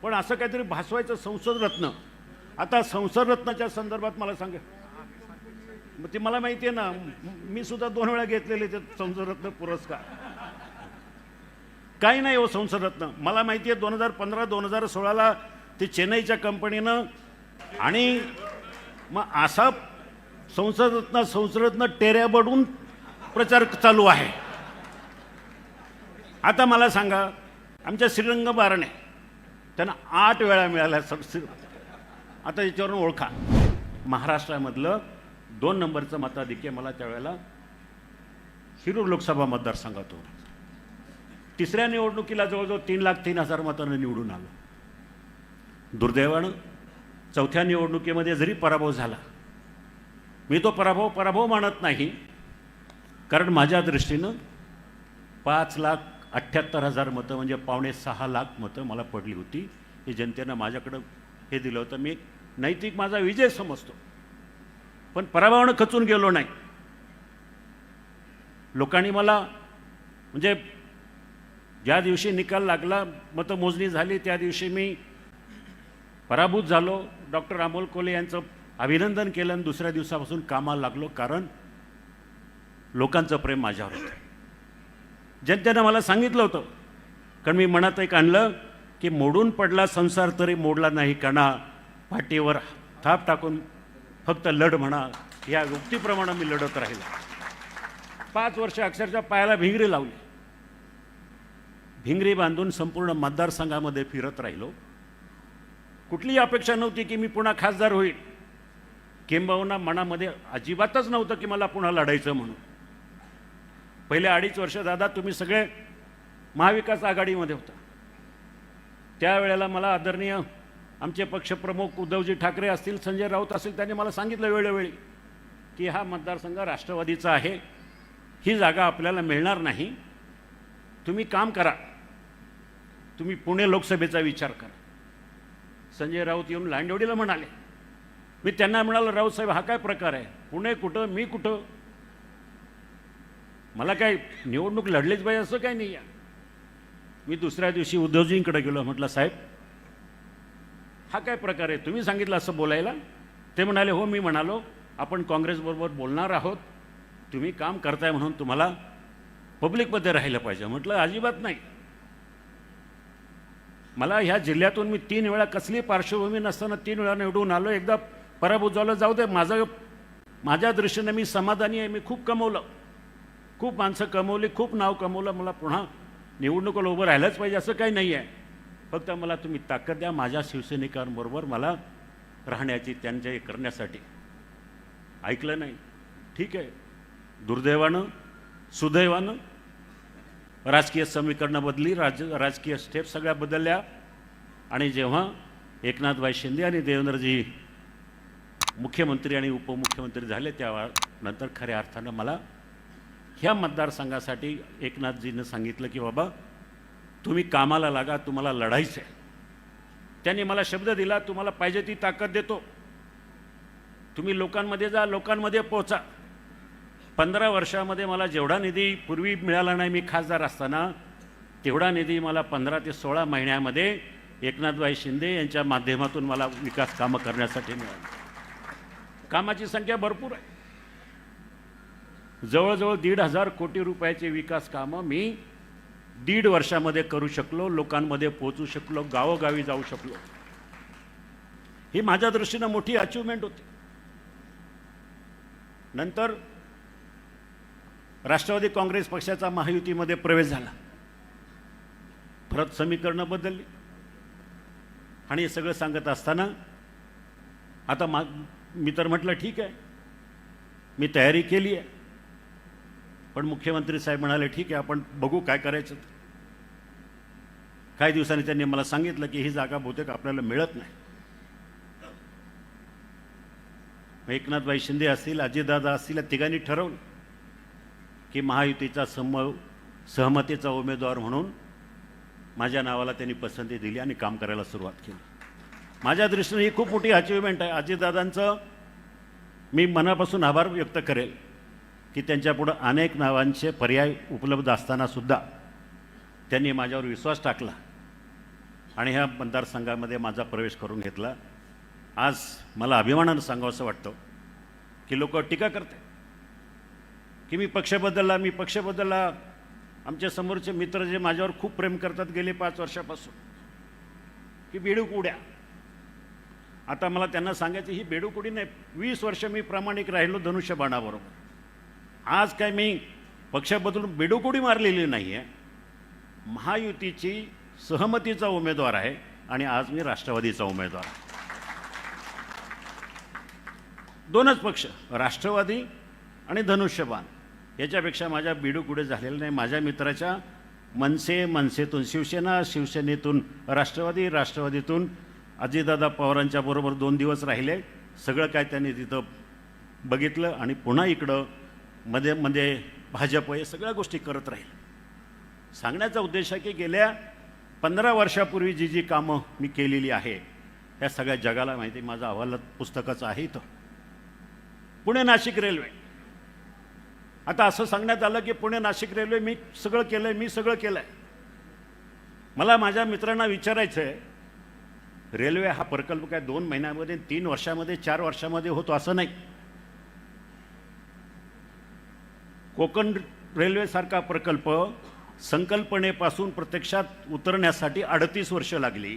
पण असं काहीतरी भासवायचं संसद रत्न. आता संसद रत्नाच्या संदर्भात मला सांगा, मग ते मला माहिती आहे ना, मी सुद्धा 2 वेळा घेतलेले ते संसद रत्न पुरस्कार. काही नाही हो संसद रत्न. मला माहिती आहे 2015-2016ला ते चेन्नईच्या कंपनीनं, आणि मग असा संसद रत्न टेऱ्याबडून प्रचार चालू आहे. आता मला सांगा, आमच्या श्रीरंग बारणे त्यांना 8 वेळा मिळाला. आता याच्यावरून ओळखा. महाराष्ट्रामधलं 2 नंबरचं मताधिक्य मला त्यावेळेला शिरूर लोकसभा मतदारसंघात होतं. 3ऱ्या निवडणुकीला जवळजवळ 3,03,000 मतांनी निवडून आलो. दुर्दैवानं 4थ्या निवडणुकीमध्ये जरी पराभव झाला, मी तो पराभव मानत नाही, कारण माझ्या दृष्टीनं 5,78,000 मतं म्हणजे 5.25 लाख मतं मला पडली होती. ही जनतेनं माझ्याकडं हे दिलं होतं. मी नैतिक माझा विजय समजतो, पण पराभवानं खचून गेलो नाही. लोकांनी मला, म्हणजे ज्या दिवशी निकाल लागला, मतमोजणी झाली, त्या दिवशी मी पराभूत झालो. डॉक्टर अमोल कोल्हे यांचं अभिनंदन केलं आणि दुसऱ्या दिवसापासून कामाला लागलो, कारण लोकांचं प्रेम माझ्यावर होतं. जनतेनं मला सांगितलं होतं, कारण मी मनात एक आणलं की मोडून पडला संसार तरी मोडला नाही कणा, पाठीवर थाप टाकून फक्त लढ म्हणा, या उक्तीप्रमाणे मी लढत राहिलो. 5 वर्ष अक्षरशः पायाला भिंगरी लावली. भिंगरी बांधून संपूर्ण मतदारसंघामध्ये फिरत राहिलो. कुठलीही अपेक्षा नव्हती की मी पुन्हा खासदार होईल. किंबहुना मनामध्ये अजिबातच नव्हतं की मला पुन्हा लढायचं म्हणून. पहिले 2.5 वर्ष दादा तुम्ही सगळे महाविकास आघाडीमध्ये होता. त्यावेळेला मला आदरणीय आमचे पक्षप्रमुख उद्धवजी ठाकरे असतील, संजय राऊत असतील, त्यांनी मला सांगितलं वेळोवेळी की हा मतदारसंघ राष्ट्रवादीचा आहे, ही जागा आपल्याला मिळणार नाही, तुम्ही काम करा, तुम्ही पुणे लोकसभेचा विचार करा. संजय राऊत येऊन लांडवडीला म्हणाले. मी त्यांना म्हणालो, राऊत साहेब हा काय प्रकार आहे, पुणे कुठं मी कुठं, मला काय निवडणूक लढलीच पाहिजे असं काही नाही आहे. मी दुसऱ्या दिवशी उद्धवजींकडे गेलो, म्हटलं साहेब हा काय प्रकार आहे, तुम्ही सांगितलं असं बोलायला. ते म्हणाले हो मी म्हणालो आपण काँग्रेसबरोबर बोलणार आहोत, तुम्ही काम करताय म्हणून तुम्हाला पब्लिकमध्ये राहिलं पाहिजे. म्हटलं अजिबात नाही. मला ह्या जिल्ह्यातून मी 3 वेळा कसली पार्श्वभूमी नसताना 3 वेळा निवडून आलो. एकदा पराभूत झालं, जाऊ दे, माझ्या दृष्टीने मी समाधानी आहे. मी खूप कमवलं, खूप माणसं कमवली, खूप नाव कमवलं. मला पुन्हा निवडणुकीला उभं राहिलंच पाहिजे असं काही नाही आहे. फक्त मला तुम्ही ताकद द्या माझ्या शिवसैनिकांबरोबर मला राहण्याची, त्यांच्या करण्यासाठी. ऐकलं नाही. ठीक आहे, दुर्दैवानं सुदैवानं राजकीय समीकरणं बदली, राजकीय स्टेप सगळ्या बदलल्या. आणि जेव्हा एकनाथभाई शिंदे आणि देवेंद्रजी मुख्यमंत्री आणि उपमुख्यमंत्री झाले, त्यानंतर खऱ्या अर्थानं मला ह्या मतदारसंघासाठी एकनाथजीनं सांगितलं की बाबा तुम्ही कामाला लागा, तुम्हाला लढायचं आहे. त्यांनी मला शब्द दिला, तुम्हाला पाहिजे ती ताकद देतो, तुम्ही लोकांमध्ये जा, लोकांमध्ये पोहोचा. 15 वर्षामध्ये मला जेवढा निधी पूर्वी मिळाला नाही मी खासदार असताना, तेवढा निधी मला 15 ते 16 महिन्यामध्ये एकनाथभाई शिंदे यांच्या माध्यमातून मला विकास कामं करण्यासाठी मिळाली. कामाची संख्या भरपूर आहे. जवळजवळ 1,500 कोटी रुपयाचे विकास कामं मी 1.5 वर्षामध्ये करू शकलो, लोकांमध्ये पोहोचू शकलो, गावोगावी जाऊ शकलो. ही माझ्या दृष्टीनं मोठी अचिव्हमेंट होती. नंतर राष्ट्रवादी काँग्रेस पक्षाचा महायुतीमध्ये प्रवेश झाला, परत समीकरणं बदलली. आणि हे सगळं सांगत असताना आता मी तर म्हटलं ठीक आहे, मी तयारी केली आहे. पण मुख्यमंत्री साहेब म्हणाले ठीक आहे आपण बघू काय करायचं. काही दिवसांनी त्यांनी मला सांगितलं की ही जागा बहुतेक आपल्याला मिळत नाही. एकनाथभाई शिंदे असतील, अजितदादा असतील, या तिघांनी ठरवलं की महायुतीचा सहमतीचा उमेदवार म्हणून माझ्या नावाला त्यांनी पसंती दिली आणि काम करायला सुरुवात केली. माझ्या दृष्टीने ही खूप मोठी अचिव्हमेंट आहे. अजितदादांचं मी मनापासून आभार व्यक्त करेल की त्यांच्यापुढं अनेक नावांचे पर्याय उपलब्ध असताना सुद्धा त्यांनी माझ्यावर विश्वास टाकला आणि ह्या मतदारसंघामध्ये माझा प्रवेश करून घेतला. आज मला अभिमानानं सांगावंसं वाटतं की लोक टीका करते की मी पक्ष बदलला. आमच्या समोरचे मित्र जे माझ्यावर खूप प्रेम करतात गेले 5 वर्षापासून की बेडूक उड्या. आता मला त्यांना सांगायचं ही बेडूक उडी नाही. 20 वर्ष मी प्रामाणिक राहिलो धनुष्यबाणाबरोबर. आज काय मी पक्ष बदलून बेडूक उडी मारलेली नाही आहे. महायुतीची सहमतीचा उमेदवार आहे आणि आज मी राष्ट्रवादीचा उमेदवार आहे. 2च पक्ष, राष्ट्रवादी आणि धनुष्यबाण. याच्यापेक्षा माझ्या बेडूक उडी झालेलं नाही. माझ्या मित्राच्या मनसेतून शिवसेनेतून राष्ट्रवादीतून अजितदादा पवारांच्या बरोबर 2 दिवस राहिले. सगळं काय त्यांनी तिथं बघितलं आणि पुन्हा इकडं मध्ये भाजप हे सगळ्या गोष्टी करत राहील. सांगण्याचा उद्देश आहे की गेल्या 15 वर्षापूर्वी जी कामं मी केलेली आहे ह्या सगळ्या जगाला माहिती. माझं अहवाल पुस्तकाचं आहे इथं. पुणे नाशिक रेल्वे. आता असं सांगण्यात आलं की पुणे नाशिक रेल्वे मी सगळं केलं आहे. मला माझ्या मित्रांना विचारायचं आहे, रेल्वे हा प्रकल्प काय 2 महिन्यामध्ये, 3 वर्षामध्ये, 4 वर्षामध्ये होतो असं नाही. कोकण रेल्वेसारखा प्रकल्प संकल्पनेपासून प्रत्यक्षात उतरण्यासाठी 38 वर्ष लागली.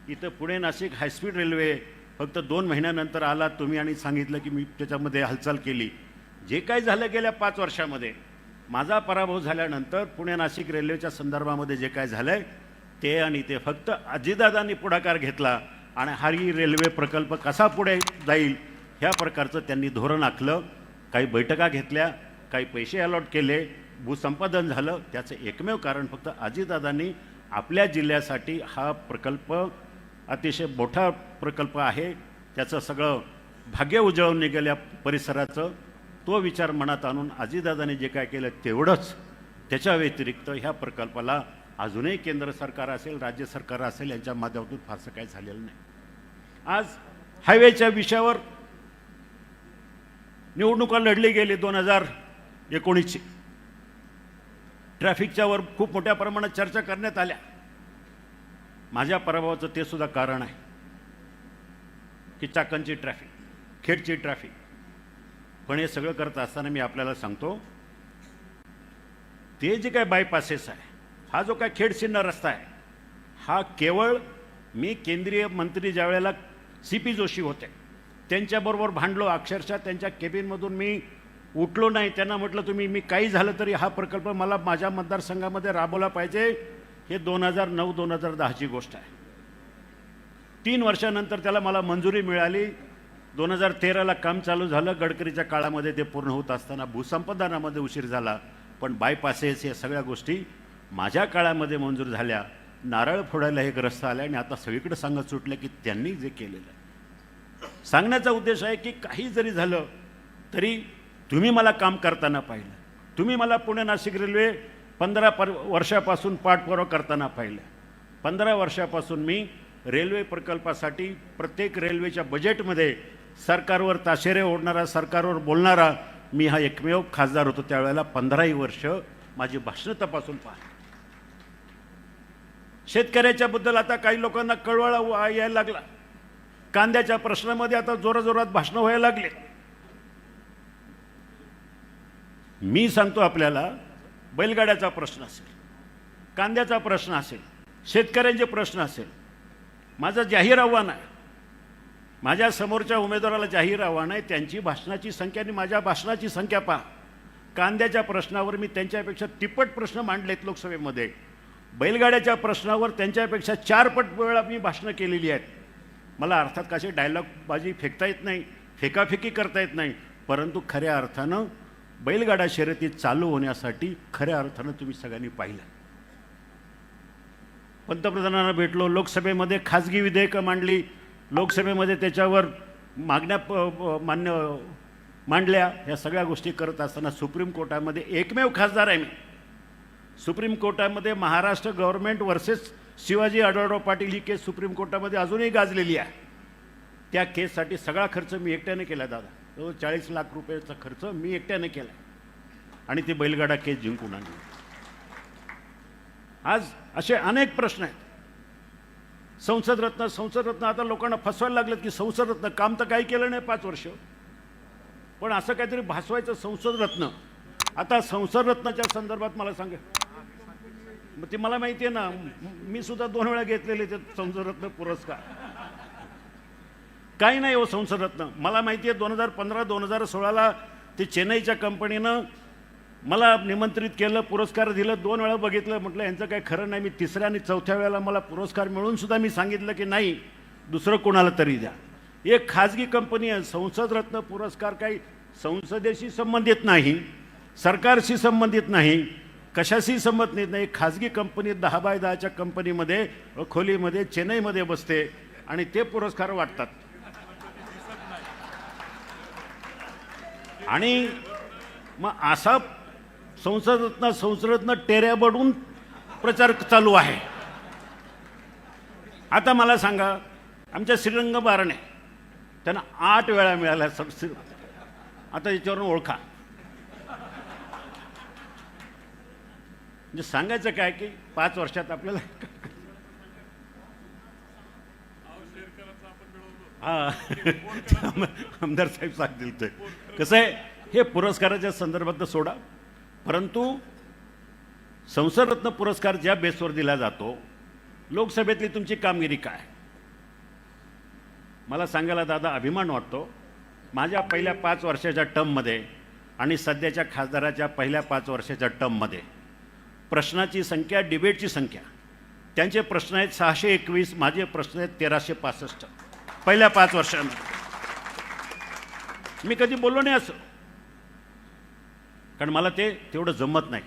इथं पुणे नाशिक हायस्पीड रेल्वे फक्त 2 महिन्यानंतर आला तुम्ही आणि सांगितलं की मी त्याच्यामध्ये हालचाल केली. जे काय झालं गेल्या 5 वर्षामध्ये, माझा पराभव झाल्यानंतर पुणे नाशिक रेल्वेच्या संदर्भामध्ये जे काय झालंय ते फक्त अजितदादांनी पुढाकार घेतला आणि हा रेल्वे प्रकल्प कसा पुढे जाईल ह्या प्रकारचं त्यांनी धोरण आखलं. काही बैठका घेतल्या, काही पैसे अलॉट केले, भूसंपादन झालं. त्याचं एकमेव कारण फक्त अजितदादांनी आपल्या जिल्ह्यासाठी हा प्रकल्प अतिशय मोठा प्रकल्प आहे, त्याचं सगळं भाग्य उजळून निघाल्या परिसराचं, तो विचार मनात आणून अजितदादांनी जे काय केलं तेवढंच. त्याच्या व्यतिरिक्त ह्या प्रकल्पाला अजूनही केंद्र सरकार असेल, राज्य सरकार असेल यांच्या माध्यमातून फारसं काही झालेलं नाही. आज हायवेच्या विषयावर निवडणुका लढली गेली 2019ची. ट्रॅफिकच्या वर खूप मोठ्या प्रमाणात चर्चा करण्यात आल्या. माझ्या पराभवाचं ते सुद्धा कारण आहे की चाकणची ट्रॅफिक, खेडची ट्रॅफिक. पण हे सगळं करत असताना मी आपल्याला सांगतो, ते जे काय बायपासेस आहे, हा जो काय खेड सिन्नर रस्ता आहे, हा केवळ मी केंद्रीय मंत्री ज्या वेळेला CP जोशी होते त्यांच्याबरोबर भांडलो. अक्षरशः त्यांच्या केबिनमधून मी उठलो नाही. त्यांना म्हटलं मी काही झालं तरी हा प्रकल्प मला माझ्या मतदारसंघामध्ये राबवला पाहिजे. हे 2009-2010ची गोष्ट आहे. 3 वर्षानंतर त्याला मला मंजुरी मिळाली. 2013ला काम चालू झालं. गडकरीच्या काळामध्ये ते पूर्ण होत असताना भूसंपादनामध्ये उशीर झाला. पण बायपासेस या सगळ्या गोष्टी माझ्या काळामध्ये मंजूर झाल्या. नारळ फोडायला हे ग्रस्त आले आणि आता सगळीकडे सांगत सुटलं की त्यांनी जे केलेलं आहे. सांगण्याचा उद्देश आहे की काही जरी झालं तरी तुम्ही मला काम करताना पाहिलं. तुम्ही मला पुणे नाशिक रेल्वे 15 वर्षापासून पाठपुरावा करताना पाहिलं. 15 वर्षापासून मी रेल्वे प्रकल्पासाठी प्रत्येक रेल्वेच्या बजेटमध्ये सरकारवर ताशेरे ओढणारा, सरकारवर बोलणारा मी हा एकमेव खासदार होतो. त्यावेळेला 15ही वर्ष माझी भाषणं तपासून पहा. शेतकऱ्याच्या बद्दल आता काही लोकांना कळवळा यायला लागला. कांद्याच्या प्रश्नामध्ये आता जोराजोरात भाषणं व्हायला लागले. मी सांगतो आपल्याला, बैलगाड्याचा प्रश्न असेल, कांद्याचा प्रश्न असेल, शेतकऱ्यांचे प्रश्न असेल, माझं जाहीर आव्हान आहे. माझ्या समोरच्या उमेदवाराला जाहीर आव्हान आहे, त्यांची भाषणाची संख्या आणि माझ्या भाषणाची संख्या पहा. कांद्याच्या प्रश्नावर मी त्यांच्यापेक्षा तिप्पट प्रश्न मांडलेत लोकसभेमध्ये. बैलगाड्याच्या प्रश्नावर त्यांच्यापेक्षा 4 पट वेळा मी भाषणं केलेली आहेत. मला अर्थात कसे डायलॉगबाजी फेकता येत नाही, फेकाफेकी करता येत नाही, परंतु खऱ्या अर्थानं बैलगाडा शर्यती चालू होण्यासाठी खऱ्या अर्थानं तुम्ही सगळ्यांनी पाहिलं. पंतप्रधानांना भेटलो, लोकसभेमध्ये खाजगी विधेयकं मांडली, लोकसभेमध्ये त्याच्यावर मागण्या मांडल्या. या सगळ्या गोष्टी करत असताना सुप्रीम कोर्टामध्ये एकमेव खासदार आहे मी. सुप्रीम कोर्टामध्ये महाराष्ट्र गव्हर्नमेंट वर्सेस शिवाजी आढळराव पाटील ही केस सुप्रीम कोर्टामध्ये अजूनही गाजलेली आहे. त्या केससाठी सगळा खर्च मी एकट्याने केला दादा. 40 लाख रुपयाचा खर्च मी एकट्याने केला आणि ती बैलगाडा केस जिंकून आणली. आज असे अनेक प्रश्न आहेत. संसद रत्न आता लोकांना फसवायला लागलं की संसद रत्न काम तर काही केलं नाही 5 वर्ष, पण असं काहीतरी भासवायचं संसद रत्न. आता संसद रत्नाच्या संदर्भात मला सांगा, मग ते मला माहिती आहे ना, मी सुद्धा 2 वेळा घेतलेले ते संसद रत्न पुरस्कार. काही नाही हो संसद रत्न. मला माहिती आहे 2015-2016ला ते चेन्नईच्या कंपनीनं मला निमंत्रित केलं, पुरस्कार दिलं, 2 वेळा बघितलं, म्हटलं यांचं काही खरं नाही. मी 3ऱ्या आणि 4थ्या वेळेला मला पुरस्कार मिळून सुद्धा मी सांगितलं की नाही, दुसरं कोणाला तरी द्या. एक खाजगी कंपनी आहे. संसद रत्न पुरस्कार काही संसदेशी संबंधित नाही, सरकारशी संबंधित नाही, कशाशी संबंधित नाही. खाजगी कंपनी 10x10च्या कंपनीमध्ये खोलीमध्ये चेन्नईमध्ये बसते आणि ते पुरस्कार वाटतात. आणि मग असा संसद रत्न टेऱ्या बडून प्रचार चालू आहे. आता मला सांगा, आमच्या श्रीरंग बारणे त्यांना 8 वेळा मिळाला. आता याच्यावरून ओळखा. म्हणजे सांगायचं काय की 5 वर्षात आपल्याला आमदार साहेब सांगतील ते कसं आहे. हे पुरस्काराच्या संदर्भात सोडा, परंतु संसद रत्न पुरस्कार ज्या बेसवर दिला जातो, लोकसभेतली तुमची कामगिरी काय, मला सांगायला दादा अभिमान वाटतो. माझ्या पहिल्या 5 वर्षाच्या टर्ममध्ये आणि सध्याच्या खासदाराच्या पहिल्या 5 वर्षाच्या टर्ममध्ये प्रश्नाची संख्या, डिबेटची संख्या, त्यांचे प्रश्न आहेत 621, माझे प्रश्न आहेत 1365 पहिल्या 5 वर्षांमध्ये. मी कधी बोललो नाही असं, कारण मला ते तेवढं जमत नाही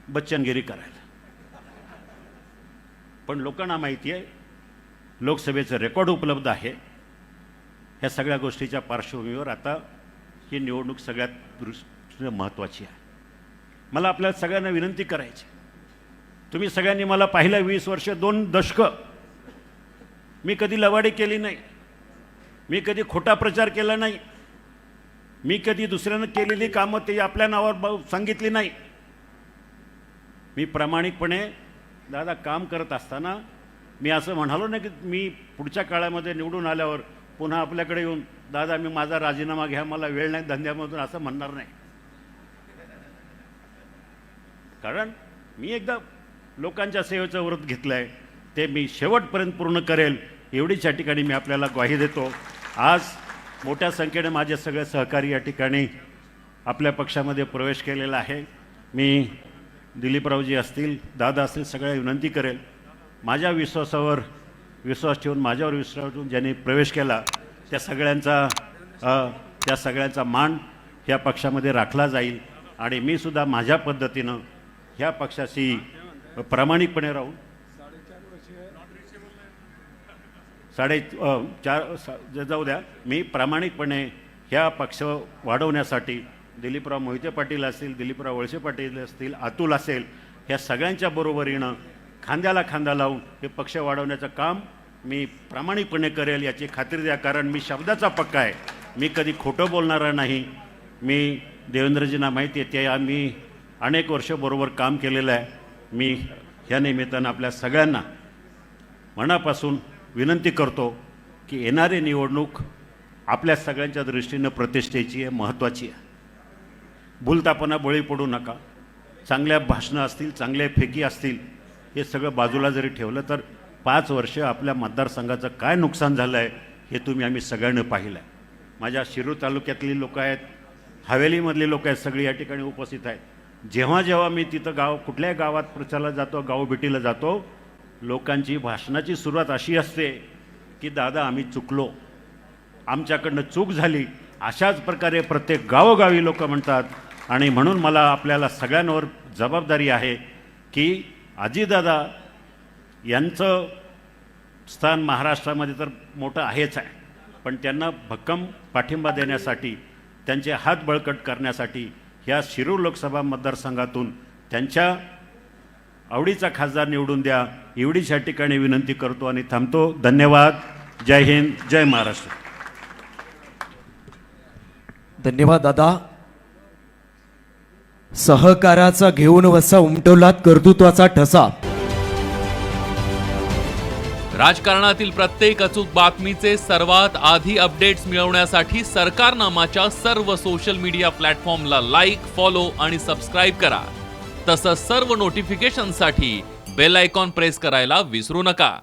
बच्चनगिरी करायला. पण लोकांना माहिती आहे, लोकसभेचं रेकॉर्ड उपलब्ध आहे. ह्या सगळ्या गोष्टीच्या पार्श्वभूमीवर आता ही निवडणूक सगळ्यात दृष्टीने महत्त्वाची आहे. मला आपल्याला सगळ्यांना विनंती करायची, तुम्ही सगळ्यांनी मला पाहिलं 20 वर्ष, 2 दशकं मी कधी लवाडी केली नाही, मी कधी खोटा प्रचार केला नाही, मी कधी दुसऱ्यानं केलेली कामं ते आपल्या नावावर सांगितली नाही. मी प्रामाणिकपणे दादा काम करत असताना मी असं म्हणालो नाही की मी पुढच्या काळामध्ये निवडून आल्यावर पुन्हा आपल्याकडे येऊन दादा मी माझा राजीनामा घ्या, मला वेळ नाही धंद्यामधून, असं म्हणणार नाही. कारण मी एकदा लोकांच्या सेवेचं व्रत घेतलं आहे, ते मी शेवटपर्यंत पूर्ण करेल एवढीच या ठिकाणी मी आपल्याला ग्वाही देतो. आज मोठ्या संख्येने माझे सगळे सहकारी या ठिकाणी आपल्या पक्षामध्ये प्रवेश केलेला आहे. मी दिलीपरावजी असतील, दादा असतील, सगळ्या विनंती करेल, माझ्या विश्वासावर विश्वास ठेवून, माझ्यावर विश्वास ठेवून ज्यांनी प्रवेश केला त्या सगळ्यांचा मान ह्या पक्षामध्ये राखला जाईल. आणि मी सुद्धा माझ्या पद्धतीनं ह्या पक्षाशी प्रामाणिकपणे राहून 4.5 जाऊ द्या, मी प्रामाणिकपणे ह्या पक्ष वाढवण्यासाठी दिलीपराव मोहिते पाटील असतील, दिलीपराव वळसे पाटील असतील, अतुल असेल, ह्या सगळ्यांच्या बरोबरीनं खांद्याला खांदा लावून हे पक्ष वाढवण्याचं काम मी प्रामाणिकपणे करेल याची खात्री द्या. कारण मी शब्दाचा पक्का आहे, मी कधी खोटं बोलणारा नाही. मी देवेंद्रजींना माहिती आहे, ते आम्ही अनेक वर्ष बरोबर काम केलेलं आहे. मी ह्या निमित्तानं आपल्या सगळ्यांना मनापासून विनंती करतो की येणारी निवडणूक आपल्या सगळ्यांच्या दृष्टीनं प्रतिष्ठेची आहे, महत्त्वाची आहे. भूलतापणा बळी पडू नका. चांगल्या भाषणं असतील, चांगल्या फेकी असतील, हे सगळं बाजूला जरी ठेवलं तर 5 वर्ष आपल्या मतदारसंघाचं काय नुकसान झालं आहे हे आम्ही सगळ्यांनी पाहिलं आहे. माझ्या शिरूर तालुक्यातली लोकं आहेत, हवेलीमधली लोकं आहेत, सगळी या ठिकाणी उपस्थित आहेत. जेव्हा मी तिथं कुठल्याही गावात प्रचाराला जातो, गावभेटीला जातो, लोकांची भाषणाची सुरुवात अशी असते की दादा आम्ही चुकलो, आमच्याकडनं चूक झाली. अशाच प्रकारे प्रत्येक गावोगावी लोक म्हणतात. आणि म्हणून मला आपल्याला सगळ्यांवर जबाबदारी आहे की अजितदादा यांचं स्थान महाराष्ट्रामध्ये तर मोठं आहेच आहे, पण त्यांना भक्कम पाठिंबा देण्यासाठी, त्यांचे हात बळकट करण्यासाठी ह्या शिरूर लोकसभा मतदारसंघातून त्यांच्या आवडीचा खासदार निवडून द्या, एवढीच या ठिकाणी विनंती करतो आणि थांबतो. धन्यवाद. जय हिंद, जय महाराष्ट्र. धन्यवाद दादा. सहकाराचा घेऊन वसा उमटवलात कर्तृत्वाचा ठसा. राजकारणातील प्रत्येक अचूक बातमीचे सर्वात आधी अपडेट्स मिळवण्यासाठी सरकारनामाच्या सर्व सोशल मीडिया प्लॅटफॉर्मला लाईक, फॉलो आणि सबस्क्राईब करा. तसंच सर्व नोटिफिकेशनसाठी बेल आयकॉन प्रेस करायला विसरू नका.